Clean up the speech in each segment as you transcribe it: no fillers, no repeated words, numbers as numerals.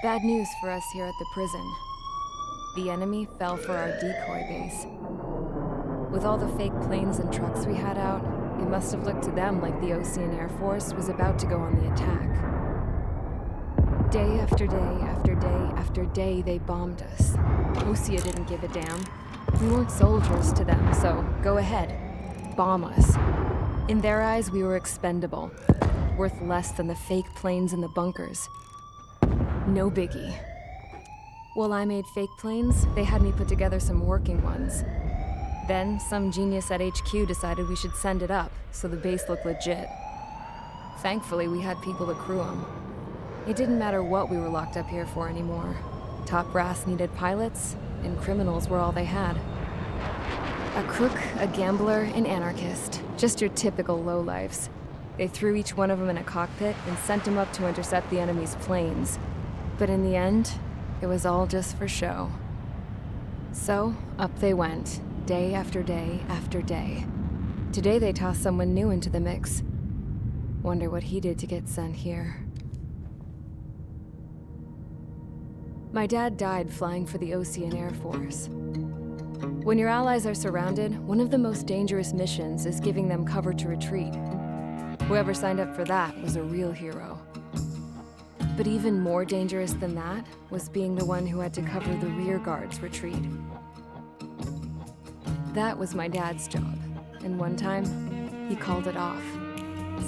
Bad news for us here at the prison. The enemy fell for our decoy base. With all the fake planes and trucks we had out, it must have looked to them like the Ocean Air Force was about to go on the attack. Day after day after day after day, they bombed us. Osea didn't give a damn. We weren't soldiers to them, so go ahead. Bomb us. In their eyes, we were expendable. Worth less than the fake planes in the bunkers. No biggie. While I made fake planes, they had me put together some working ones. Then, some genius at HQ decided we should send it up, so the base looked legit. Thankfully, we had people to crew them. It didn't matter what we were locked up here for anymore. Top brass needed pilots, and criminals were all they had. A crook, a gambler, an anarchist. Just your typical lowlifes. They threw each one of them in a cockpit and sent them up to intercept the enemy's planes. But in the end, it was all just for show. So, up they went, day after day after day. Today they tossed someone new into the mix. Wonder what he did to get sent here. My dad died flying for the Ocean Air Force. When your allies are surrounded, one of the most dangerous missions is giving them cover to retreat. Whoever signed up for that was a real hero. But even more dangerous than that was being the one who had to cover the rear guard's retreat. That was my dad's job, and one time, he called it off.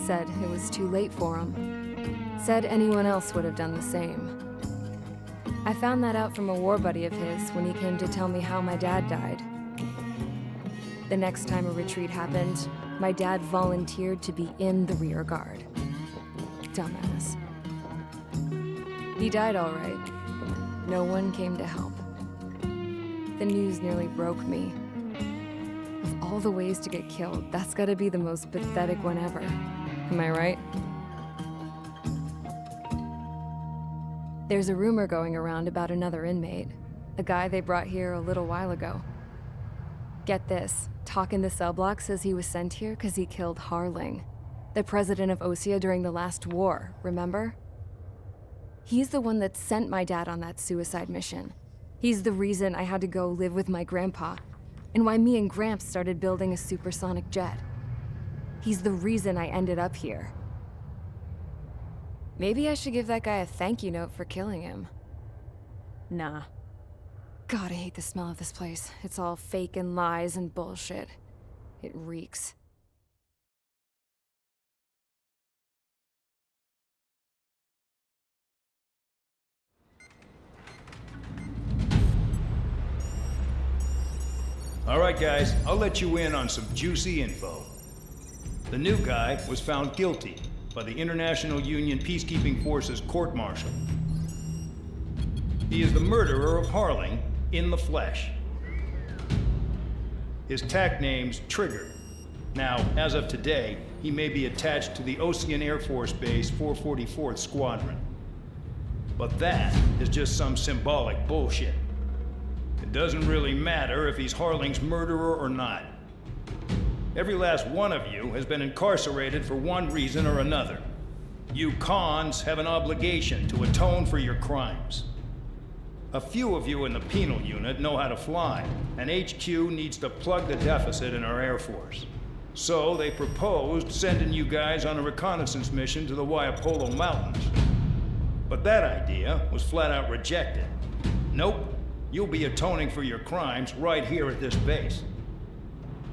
Said it was too late for him. Said anyone else would have done the same. I found that out from a war buddy of his when he came to tell me how my dad died. The next time a retreat happened, my dad volunteered to be in the rear guard. Dumbass. He died all right. No one came to help. The news nearly broke me. Of all the ways to get killed, that's gotta be the most pathetic one ever. Am I right? There's a rumor going around about another inmate. A guy they brought here a little while ago. Get this, talk in the cell block says he was sent here because he killed Harling, the president of Osea during the last war, remember? He's the one that sent my dad on that suicide mission. He's the reason I had to go live with my grandpa, and why me and Gramps started building a supersonic jet. He's the reason I ended up here. Maybe I should give that guy a thank you note for killing him. Nah. God, I hate the smell of this place. It's all fake and lies and bullshit. It reeks. All right, guys, I'll let you in on some juicy info. The new guy was found guilty by the International Union Peacekeeping Forces court-martial. He is the murderer of Harling in the flesh. His TAC name's Trigger. Now, as of today, he may be attached to the Ocean Air Force Base 444th Squadron. But that is just some symbolic bullshit. It doesn't really matter if he's Harling's murderer or not. Every last one of you has been incarcerated for one reason or another. You cons have an obligation to atone for your crimes. A few of you in the penal unit know how to fly, and HQ needs to plug the deficit in our Air Force. So they proposed sending you guys on a reconnaissance mission to the Waiapolo Mountains. But that idea was flat out rejected. Nope. You'll be atoning for your crimes right here at this base.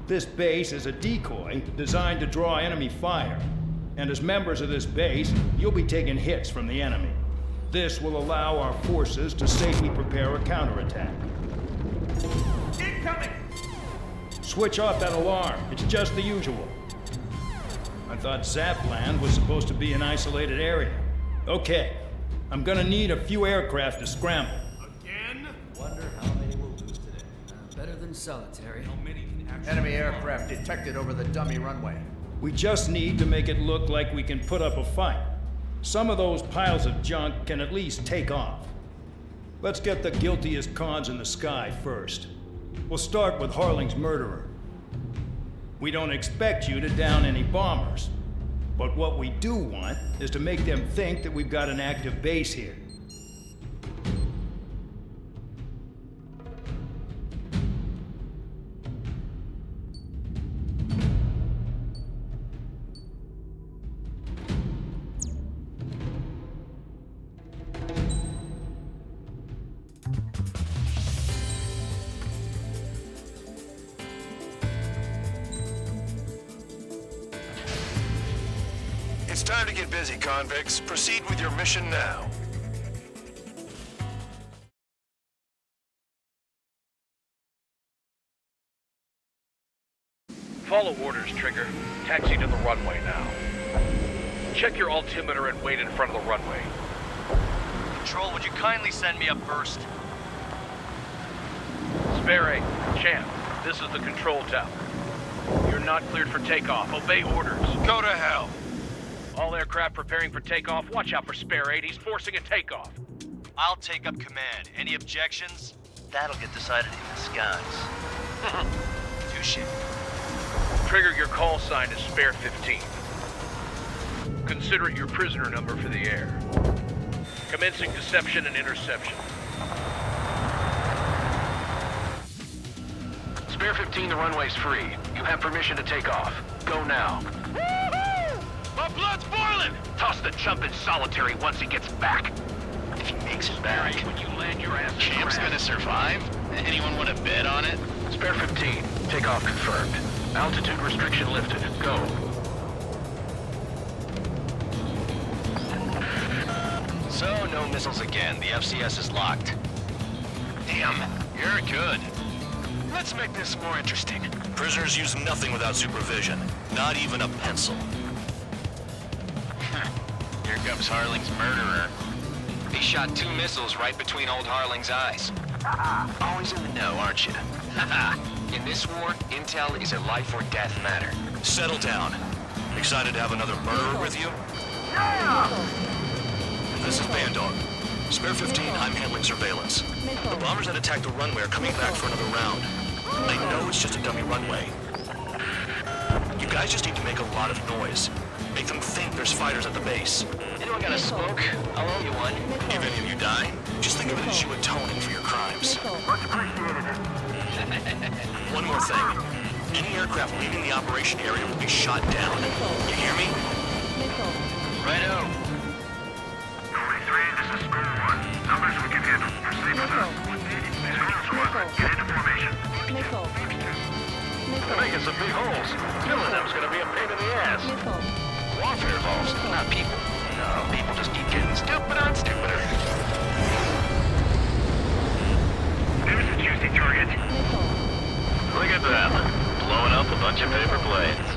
This base is a decoy designed to draw enemy fire. And as members of this base, you'll be taking hits from the enemy. This will allow our forces to safely prepare a counterattack. Incoming! Switch off that alarm. It's just the usual. I thought Zapland was supposed to be an isolated area. Okay, I'm gonna need a few aircraft to scramble. Wonder how many we'll lose today. Better than solitary. How many can actually... Enemy aircraft detected over the dummy runway. We just need to make it look like we can put up a fight. Some of those piles of junk can at least take off. Let's get the guiltiest cons in the sky first. We'll start with Harling's murderer. We don't expect you to down any bombers. But what we do want is to make them think that we've got an active base here. It's time to get busy, convicts. Proceed with your mission now. Follow orders, Trigger. Taxi to the runway now. Check your altimeter and wait in front of the runway. Control, would you kindly send me up first? Spare 8, Champ, this is the control tower. You're not cleared for takeoff. Obey orders. Go to hell. All aircraft preparing for takeoff. Watch out for Spare 8. He's forcing a takeoff. I'll take up command. Any objections? That'll get decided in the skies. Touche. Trigger, your call sign is Spare 15. Consider it your prisoner number for the air. Commencing deception and interception. Spare 15, the runway's free. You have permission to take off. Go now. My blood's boiling! Toss the chump in solitary once he gets back. If he makes it back. When you land your ass. Champ's gonna survive? Anyone want to bet on it? Spare 15, takeoff confirmed. Altitude restriction lifted. Go. So, no missiles again. The FCS is locked. Damn, you're good. Let's make this more interesting. Prisoners use nothing without supervision. Not even a pencil. Here comes Harling's murderer. He shot 2 missiles right between old Harling's eyes. Always in the know, aren't you? In this war, intel is a life or death matter. Settle down. Excited to have another murderer with you? This is Bandog. Spare 15, I'm handling surveillance. The bombers that attacked the runway are coming back for another round. I know it's just a dummy runway. You guys just need to make a lot of noise. Make them think there's fighters at the base. Anyone got a smoke? I'll owe you one. If any of you die, just think of it as you atoning for your crimes. One more thing. Any aircraft leaving the operation area will be shot down. You hear me? Righto. 43, this is School 1. Numbers we can handle. Proceed with us. School Squad, get into formation. They're making some big holes. Killing them's gonna be a pain in the ass. Warfare evolves, not people. No, people just keep getting stupider and stupider. There's a juicy target. Look at them. Blowing up a bunch of paper planes.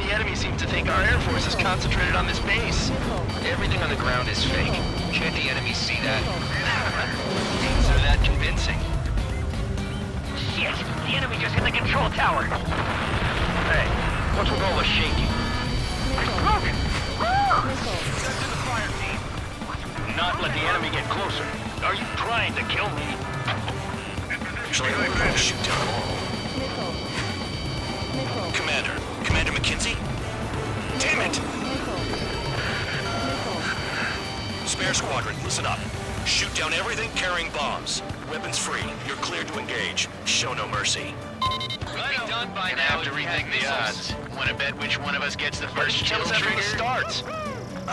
The enemy seems to think our Air Force is concentrated on this base. Everything on the ground is fake. Can't the enemy see that? Things are that convincing. Shit! The enemy just hit the control tower! Hey, what's with all the shaking? Look! Send to the fire team. Not let the enemy get closer. Are you trying to kill me? Actually, I'm going to shoot down them all. Commander McKenzie? Damn it! Spare squadron, listen up. Shoot down everything carrying bombs. Weapons free. You're cleared to engage. Show no mercy. Right done by now. Have to rethink the odds. Want to bet which one of us gets the first kill trigger? Starts.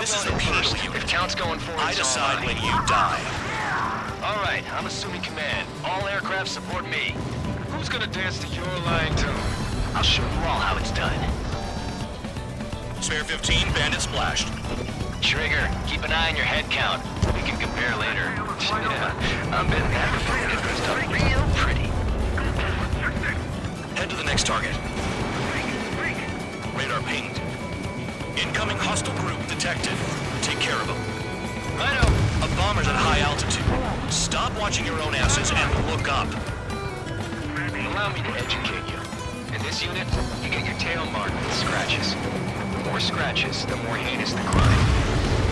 This is the penal unit. If count's going forward, I decide when you die. All right, I'm assuming command. All aircraft support me. Who's gonna dance to your line tune? I'll show you all how it's done. Spare 15, bandit splashed. Trigger, keep an eye on your head count. We can compare later. Yeah, I'm betting that before we get dressed up real pretty. Head to the next target. Radar pinged. Incoming hostile group detected. Take care of them. Righto. A bomber's at high altitude. Stop watching your own asses and look up. Allow me to educate you. In this unit, you get your tail marked with scratches. The more scratches, the more heinous the crime.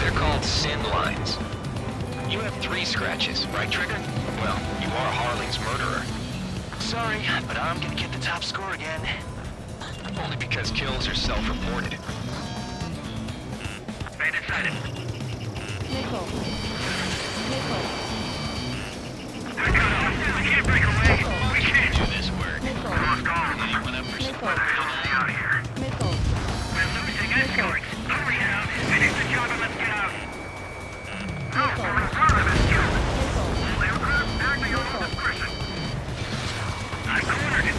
They're called sin lines. You have 3 scratches, right, Trigger? Well, you are Harling's murderer. Sorry, but I'm gonna get the top score again. Only because kills are self-reported. Bandit sighted. They're cut off. We can't break away. We can't Do this work. Lost all of them. Anyone up for some What the hell is out here? We're losing escorts. Hurry now. Finish the job and let's get out. No, we're part of it. All aircraft back to your own discretion. I cornered it.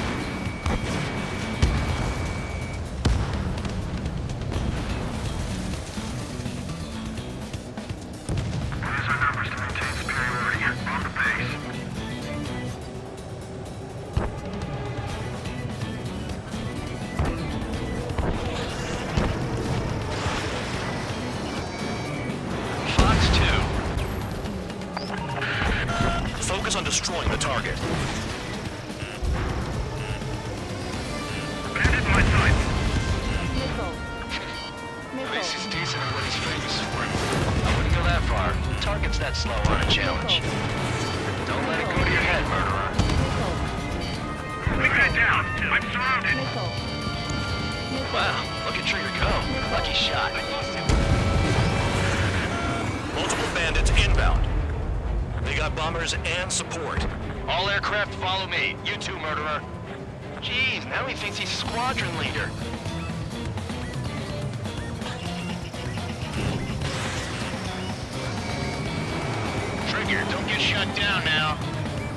Focus on destroying the target. Bandit my sight. This is decent at what he's famous for. I wouldn't go that far. Target's that slow on a challenge. Don't let it go to your head, murderer. We got it down. I'm surrounded. Wow, look at Trigger go. Lucky shot. Multiple bandits inbound. They got bombers and support. All aircraft follow me. You too, murderer. Jeez, now he thinks he's squadron leader. Trigger, don't get shut down now.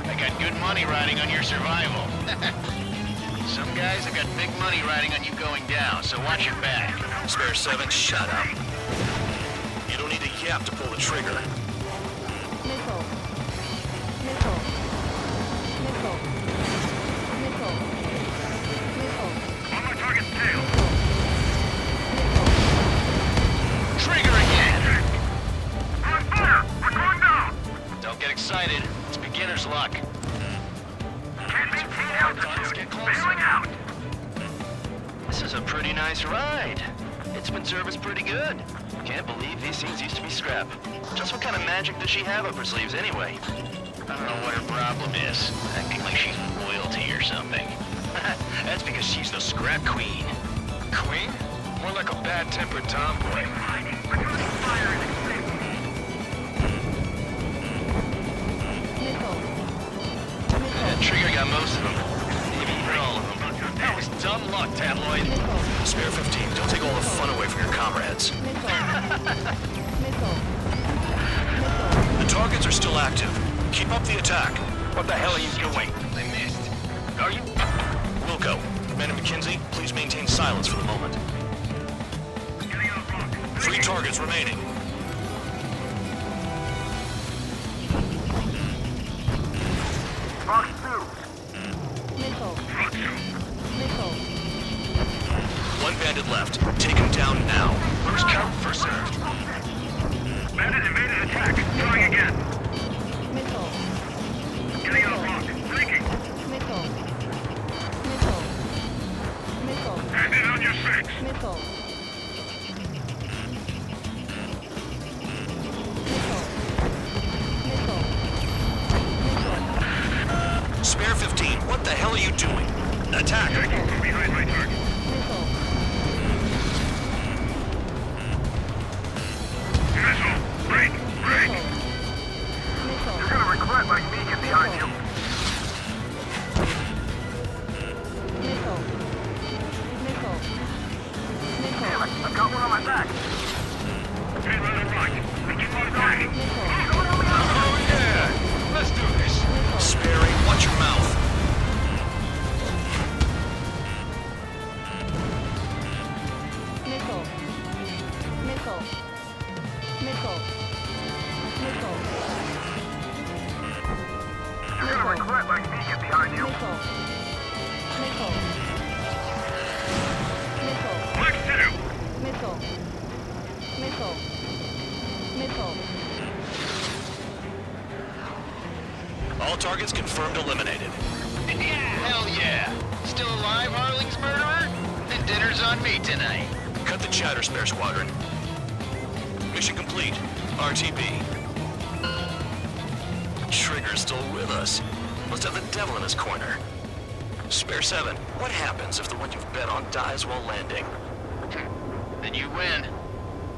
I got good money riding on your survival. Some guys have got big money riding on you going down, so watch your back. Spare 7, shut up. You don't need a yap to pull the trigger. On my target's tail. Trigger again! On fire! We're going down! Don't get excited. It's beginner's luck. Can't maintain altitude. Bailing out. This is a pretty nice ride. It's been serviced pretty good. Can't believe these things used to be scrap. Just what kind of magic does she have up her sleeves anyway? I don't know what her problem is. Acting like she's royalty or something. That's because she's the scrap queen. Queen? More like a bad-tempered tomboy. We're losing fire and Trigger got most of them. Maybe even all of them. That was dumb luck, Tabloid. Spare 15, don't take all the fun away from your comrades. The targets are still active. Keep up the attack. What the hell are you doing? I missed. Are you... Wilco, Commander McKenzie, please maintain silence for the moment. 3 targets remaining. Fox 2. One bandit left. Take him down now. Where's count for served? Bandit invaded attack. Trying again. Getting on a rock. Blinking. Bandit on your 6. Spare 15, what the hell are you doing? Attack! Taking from behind my target. Missile. Break. Break. You're gonna regret letting me get behind you. Damn it, I've got one on my back. Hey, right and right. I keep on dying. Oh, yeah! Let's do this. Sperry, watch your mouth. You're gonna regret letting me get behind you. Let's do. All targets confirmed eliminated. Hell yeah! Still alive, Harling's murderer? Then dinner's on me tonight. Cut the chatter, Spare Squadron. Mission complete. RTB. Trigger's still with us. Must have the devil in his corner. Spare 7, what happens if the one you've bet on dies while landing? Then you win.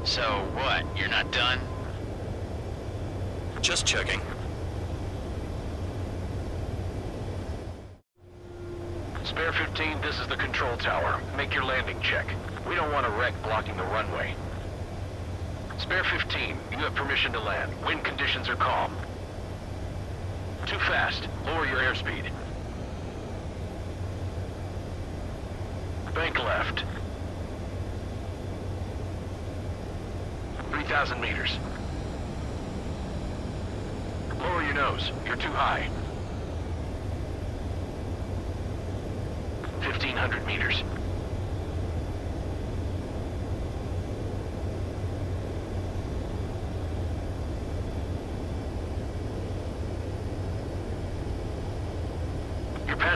So what, you're not done? Just checking. Spare 15, this is the control tower. Make your landing check. We don't want a wreck blocking the runway. Spare 15, you have permission to land. Wind conditions are calm. Too fast. Lower your airspeed. Bank left. 3,000 meters. Lower your nose. You're too high. 1,500 meters.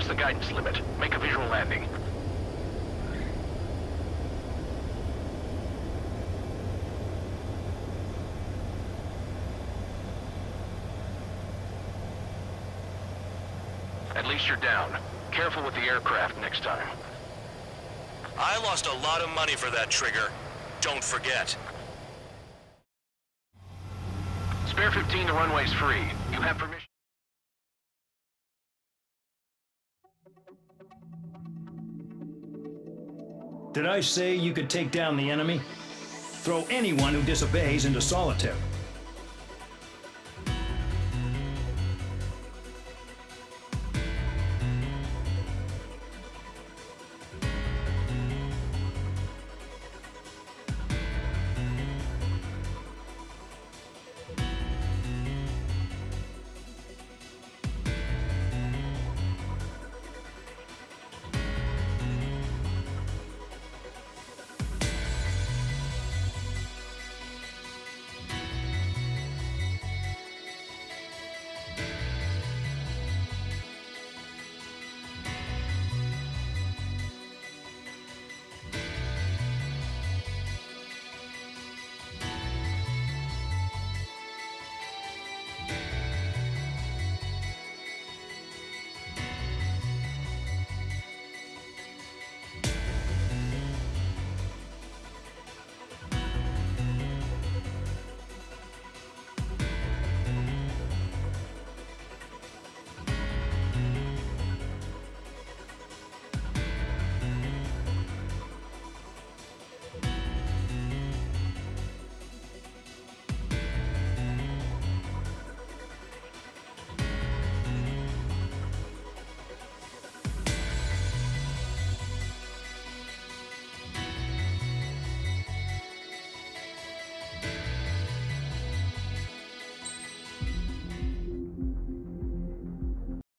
past the guidance limit. Make a visual landing. At least you're down. Careful with the aircraft next time. I lost a lot of money for that trigger. Don't forget. Spare 15, the runway's free. You have permission. Did I say you could take down the enemy? Throw anyone who disobeys into solitary.